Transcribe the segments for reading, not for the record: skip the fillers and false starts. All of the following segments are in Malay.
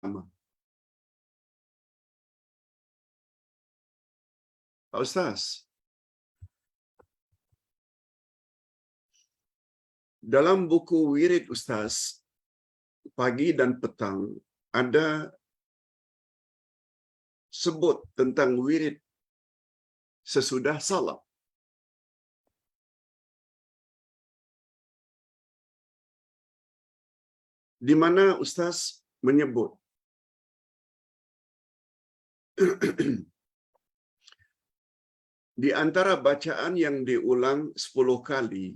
Pak Ustaz, dalam buku wirid Ustaz, pagi dan petang ada sebut tentang wirid sesudah salat. Di mana Ustaz menyebut di antara bacaan yang diulang 10 kali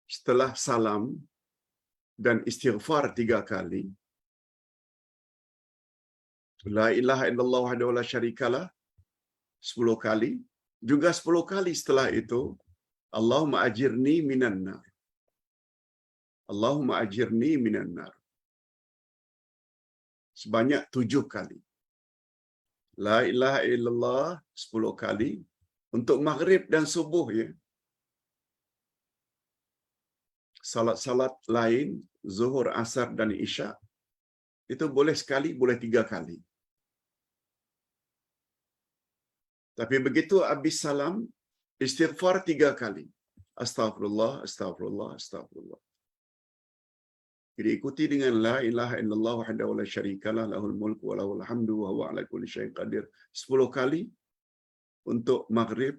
setelah salam dan istighfar 3 kali, la ilaha illallah wahdahu la syarikalah 10 kali, juga 10 kali setelah itu Allahumma ajirni minan nar. Allahumma ajirni minan nar. Sebanyak 7 kali. La ilaha illallah 10 kali untuk maghrib dan subuh, ya. Salat-salat lain, zuhur, asar dan isya, itu boleh sekali, boleh 3 kali. Tapi begitu habis salam, istighfar 3 kali. Astaghfirullah, astaghfirullah, astaghfirullah. Jadi ikuti dengan la ilaha illallah wahdahu la syarikalah lahul mulku wa lahul hamdu wa huwa ala kulli syai'in qadir 10 kali untuk maghrib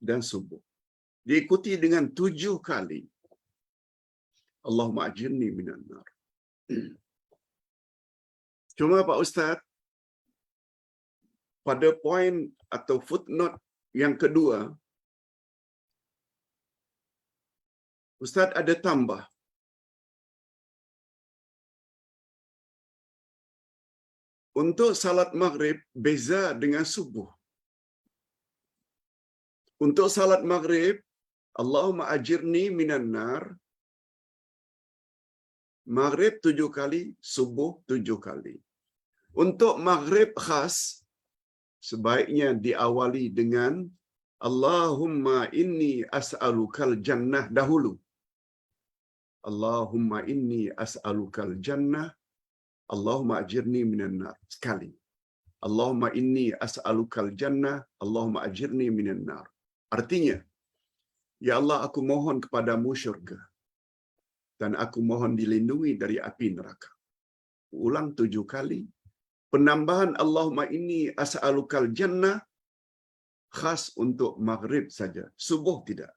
dan subuh. Diikuti dengan 7 kali Allahumma ajirni minan nar. Cuma Pak Ustaz, pada poin atau footnote yang kedua, Ustaz ada tambah. Untuk salat maghrib beza dengan subuh. Untuk salat maghrib, Allahumma ajirni minan nar, maghrib 7 kali, subuh 7 kali. Untuk maghrib khas, sebaiknya diawali dengan Allahumma inni as'alukal jannah dahulu. Allahumma inni as'alukal jannah, Allahumma ajirni minan nar sekali. Allahumma inni as'alukal jannah, Allahumma ajirni minan nar. Artinya, ya Allah, aku mohon kepadamu syurga dan aku mohon dilindungi dari api neraka. Ulang 7 kali. Penambahan Allahumma inni as'alukal jannah khas untuk maghrib saja. Subuh tidak.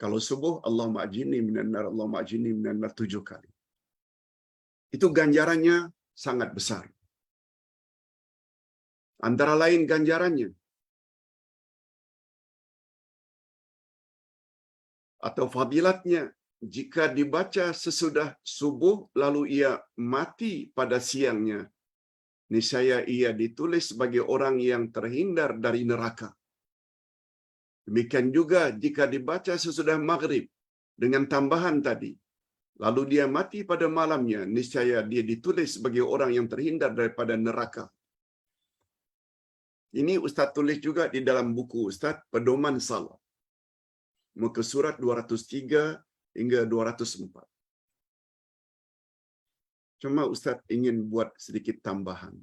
Kalau subuh, Allahumma ajirni minan nar, Allahumma ajirni minan nar 7 kali. Itu ganjarannya sangat besar. Antara lain ganjarannya, atau fadilatnya, jika dibaca sesudah subuh lalu ia mati pada siangnya, niscaya ia ditulis sebagai orang yang terhindar dari neraka. Demikian juga jika dibaca sesudah maghrib dengan tambahan tadi, lalu dia mati pada malamnya, niscaya dia ditulis sebagai orang yang terhindar daripada neraka. Ini Ustaz tulis juga di dalam buku Ustaz, Pedoman Salat. Muka surat 203 hingga 204. Cuma Ustaz ingin buat sedikit tambahan.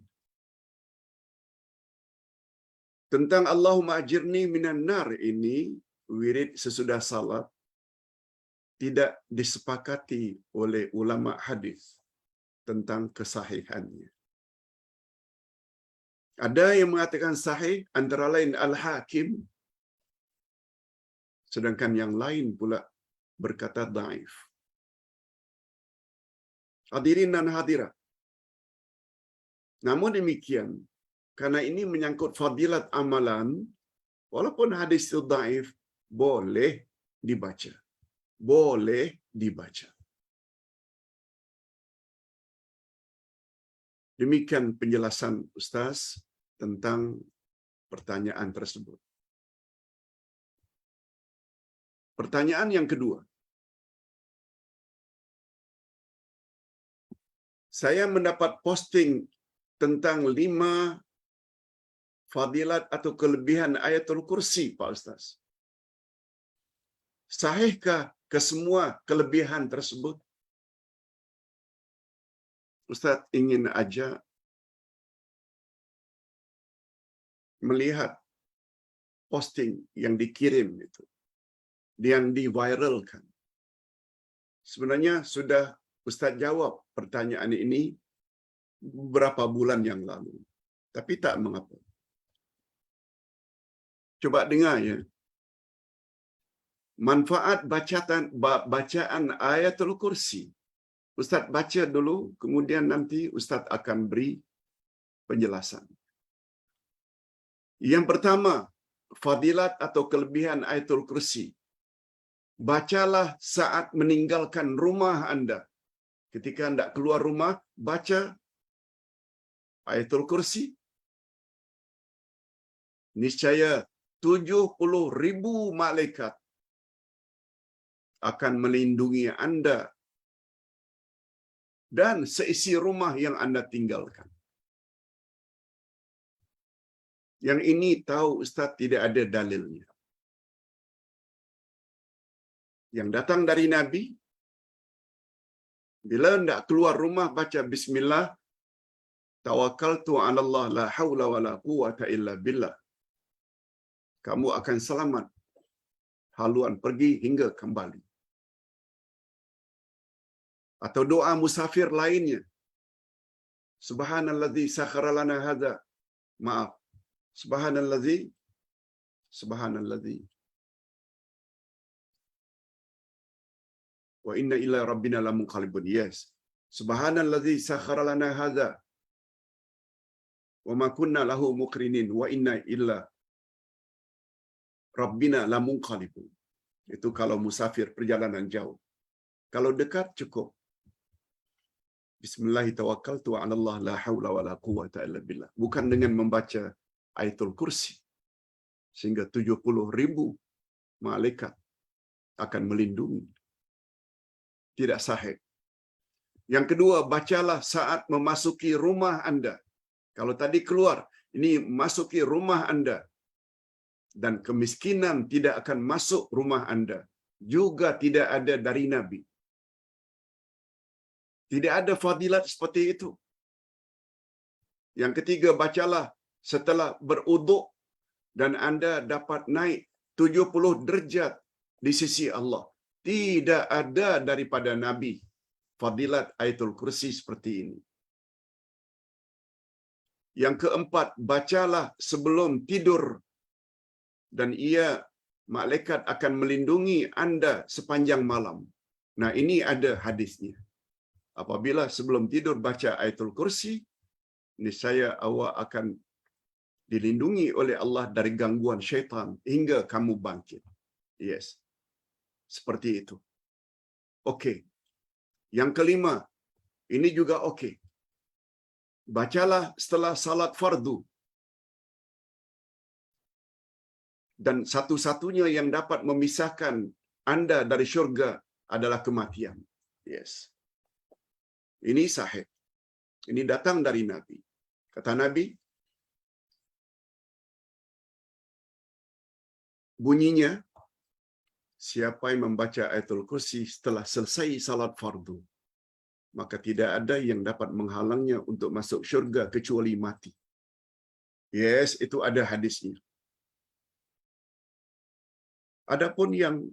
Tentang Allahumma ajirni minan nar ini, wirid sesudah salat, tidak disepakati oleh ulama hadis tentang kesahihannya. Ada yang mengatakan sahih, antara lain Al-Hakim, sedangkan yang lain pula berkata dhaif. Hadirin dan hadirat, namun demikian, karena ini menyangkut fadilat amalan, walaupun hadis itu dhaif, boleh dibaca. Boleh dibaca. Demikian penjelasan Ustaz tentang pertanyaan tersebut. Pertanyaan yang kedua. Saya mendapat posting tentang 5 fadilat atau kelebihan Ayatul Kursi, Pak Ustaz. Sahihkah kesemua kelebihan tersebut? Ustaz ingin ajak melihat posting yang dikirim itu, yang diviralkan. Sebenarnya sudah Ustaz jawab pertanyaan ini beberapa bulan yang lalu. Tapi tak mengapa. Coba dengar ya. Manfaat bacaan ayatul kursi. Ustaz baca dulu, kemudian nanti Ustaz akan beri penjelasan. Yang pertama, fadilat atau kelebihan ayatul kursi. Bacalah saat meninggalkan rumah anda. Ketika anda keluar rumah, baca ayatul kursi. Niscaya 70,000 malaikat akan melindungi anda dan seisi rumah yang anda tinggalkan. Yang ini tahu Ustaz tidak ada dalilnya. Yang datang dari Nabi, bila hendak keluar rumah baca bismillah, tawakkaltu 'ala Allah la haula wala quwwata illa billah. Kamu akan selamat haluan pergi hingga kembali. Atau doa musafir lainnya. Subhanallazi sakhara lana hadza. Maaf. Subhanallazi wa inna ila rabbina lamunqalibun. Yes. Subhanallazi sakhara lana hadza wa ma kunna lahu muqrinin wa inna illa rabbina lamunqalibun. Itu kalau musafir perjalanan jauh. Kalau dekat cukup. Bismillah tawakkaltu 'ala Allah la haula wala quwwata illa billah. Bukan dengan membaca ayatul kursi. Sehingga 70,000 malaikat akan melindungi. Tidak sahih. Yang kedua, bacalah saat memasuki rumah anda. Kalau tadi keluar, ini masuki rumah anda. Dan kemiskinan tidak akan masuk rumah anda. Juga tidak ada dari Nabi. Tidak ada fadilat seperti itu. Yang ketiga, bacalah setelah beruduk dan anda dapat naik 70 derajat di sisi Allah. Tidak ada daripada Nabi fadilat ayatul kursi seperti ini. Yang keempat, bacalah sebelum tidur dan ia malaikat akan melindungi anda sepanjang malam. Nah, ini ada hadisnya. Apabila sebelum tidur baca ayatul kursi, niscaya awak akan dilindungi oleh Allah dari gangguan syaitan hingga kamu bangkit. Yes. Seperti itu. Okey. Yang kelima, ini juga okey. Bacalah setelah salat fardu. Dan satu-satunya yang dapat memisahkan anda dari syurga adalah kematian. Yes. Ini sahih. Ini datang dari Nabi. Kata Nabi, bunyinya, siapa yang membaca ayatul kursi setelah selesai salat fardu, maka tidak ada yang dapat menghalangnya untuk masuk syurga kecuali mati. Yes, itu ada hadisnya. Adapun yang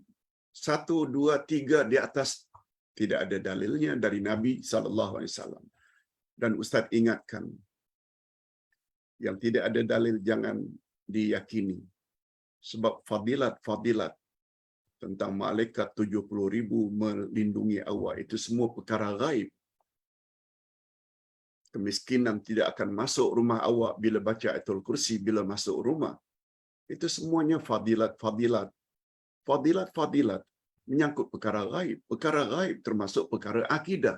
1, 2, 3 di atas, tidak ada dalilnya dari Nabi SAW. Dan Ustaz ingatkan, yang tidak ada dalil jangan diyakini. Sebab fadilat tentang malaikat 70,000 melindungi awak, itu semua perkara gaib. Kemiskinan tidak akan masuk rumah awak bila baca ayatul kursi bila masuk rumah. Itu semuanya fadilat menyangkut perkara gaib. Perkara gaib termasuk perkara akidah.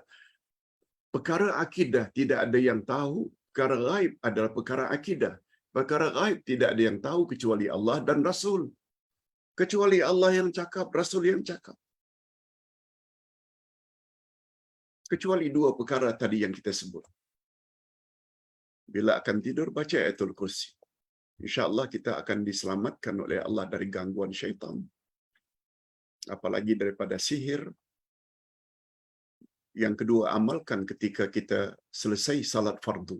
Perkara akidah tidak ada yang tahu. Perkara gaib adalah perkara akidah. Perkara gaib tidak ada yang tahu kecuali Allah dan Rasul. Kecuali Allah yang cakap, Rasul yang cakap. Kecuali 2 perkara tadi yang kita sebut. Bila akan tidur, baca ayatul kursi. InsyaAllah kita akan diselamatkan oleh Allah dari gangguan syaitan. Apalagi daripada sihir, Yang kedua, amalkan ketika kita selesai salat fardu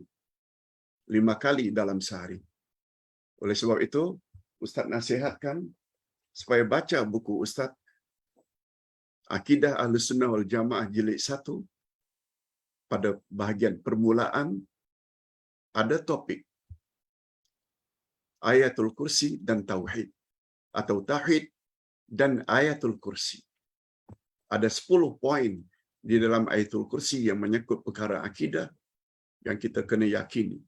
5 kali dalam sehari. Oleh sebab itu, Ustaz nasihatkan supaya baca buku Ustaz Akidah Ahlussunnah wal Jamaah jilid 1. Pada bahagian permulaan ada topik Ayatul Kursi dan Tauhid, atau Tauhid dan Ayatul Kursi. Ada 10 poin di dalam Ayatul Kursi yang menyangkut perkara akidah yang kita kena yakini.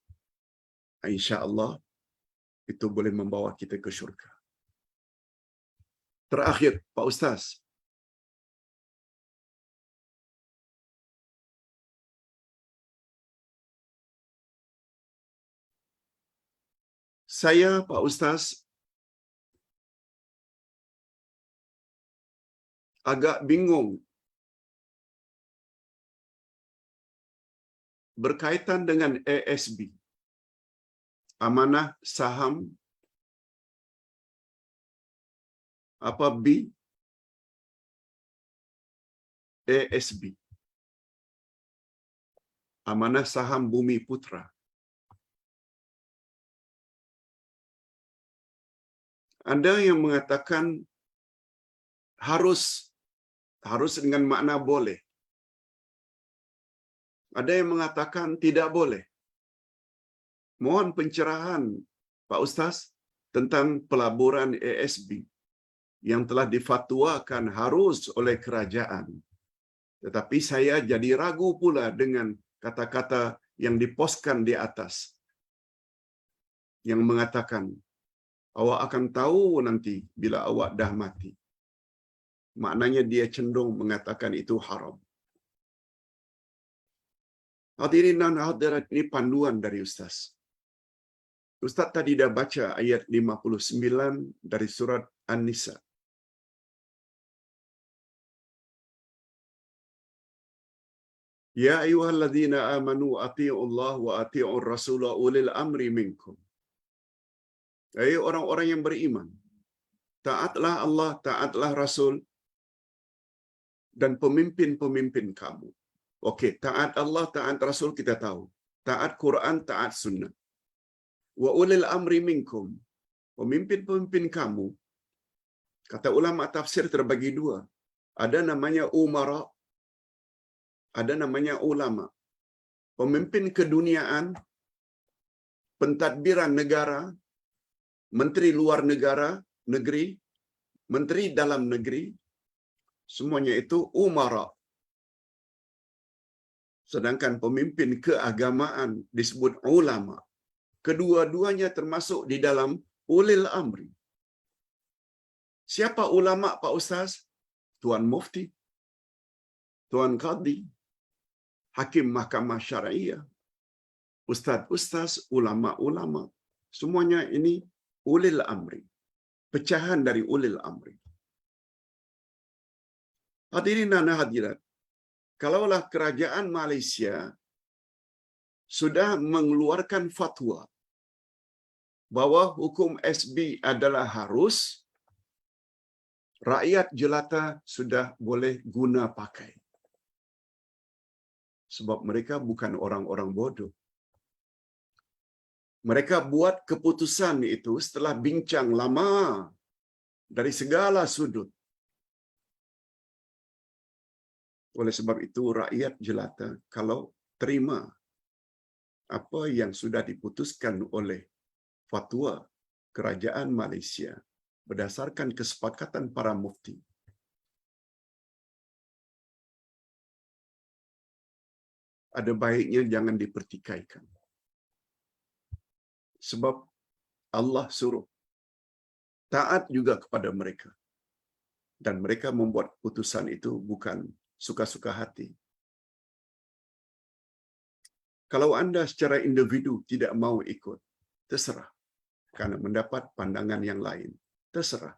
InsyaAllah itu boleh membawa kita ke syurga. Terakhir, Pak Ustaz, saya, Pak Ustaz, agak bingung berkaitan dengan ASB, amanah saham apa B, ASB, amanah saham Bumi Putra. Ada yang mengatakan harus dengan makna boleh. Ada yang mengatakan tidak boleh. Mohon pencerahan Pak Ustaz tentang pelaburan ASB yang telah difatwakan harus oleh kerajaan. Tetapi saya jadi ragu pula dengan kata-kata yang diposkan di atas yang mengatakan awak akan tahu nanti bila awak dah mati. Maknanya dia cenderung mengatakan itu haram. Hadirin dan hadirat, ini panduan dari Ustaz. Ustaz tadi dah baca ayat 59 dari surat An-Nisa. Ya ayyuhalladzina amanu athi'ullah wa athi'ur rasula ulil amri minkum. Hai orang-orang yang beriman, taatlah Allah, taatlah Rasul dan pemimpin-pemimpin kamu. Okey, taat Allah, taat Rasul kita tahu. Taat Quran, taat sunnah. Wa ulil amri minkum. Pemimpin-pemimpin kamu, kata ulama tafsir terbagi dua. Ada namanya umara, ada namanya ulama. Pemimpin keduniaan, pentadbiran negara, menteri luar negara, negeri, menteri dalam negeri, semuanya itu umara. Sedangkan pemimpin keagamaan disebut ulama. Kedua-duanya termasuk di dalam ulil amri. Siapa ulama, Pak Ustaz? Tuan Mufti, Tuan Qadhi, Hakim Mahkamah Syariah, Ustaz-Ustaz, ulama-ulama. Semuanya ini ulil amri. Pecahan dari ulil amri. Hadirin dan hadirat, kalaulah kerajaan Malaysia sudah mengeluarkan fatwa bahwa hukum SB adalah harus, rakyat jelata sudah boleh guna pakai. Sebab mereka bukan orang-orang bodoh. Mereka buat keputusan itu setelah bincang lama dari segala sudut. Oleh sebab itu rakyat jelata kalau terima apa yang sudah diputuskan oleh fatwa kerajaan Malaysia berdasarkan kesepakatan para mufti, ada baiknya jangan dipertikaikan. Sebab Allah suruh taat juga kepada mereka. Dan mereka membuat putusan itu bukan suka-suka hati. Kalau anda secara individu tidak mau ikut, terserah. Karena mendapat pandangan yang lain, terserah.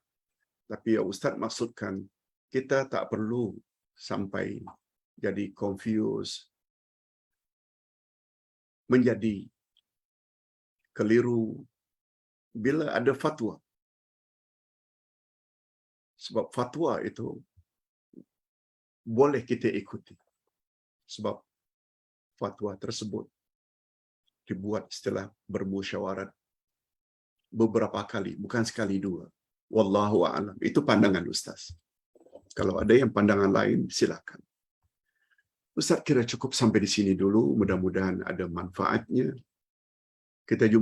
Tapi ya Ustaz maksudkan, kita tak perlu sampai jadi confused, menjadi keliru bila ada fatwa. Sebab fatwa itu boleh kita ikuti. sebab fatwa tersebut dibuat setelah bermusyawarat beberapa kali, bukan sekali dua. Wallahu a'lam. Itu pandangan Ustaz. Kalau ada yang pandangan lain, silakan. Ustaz kira cukup sampai di sini dulu. Mudah-mudahan ada manfaatnya. Kita jumpa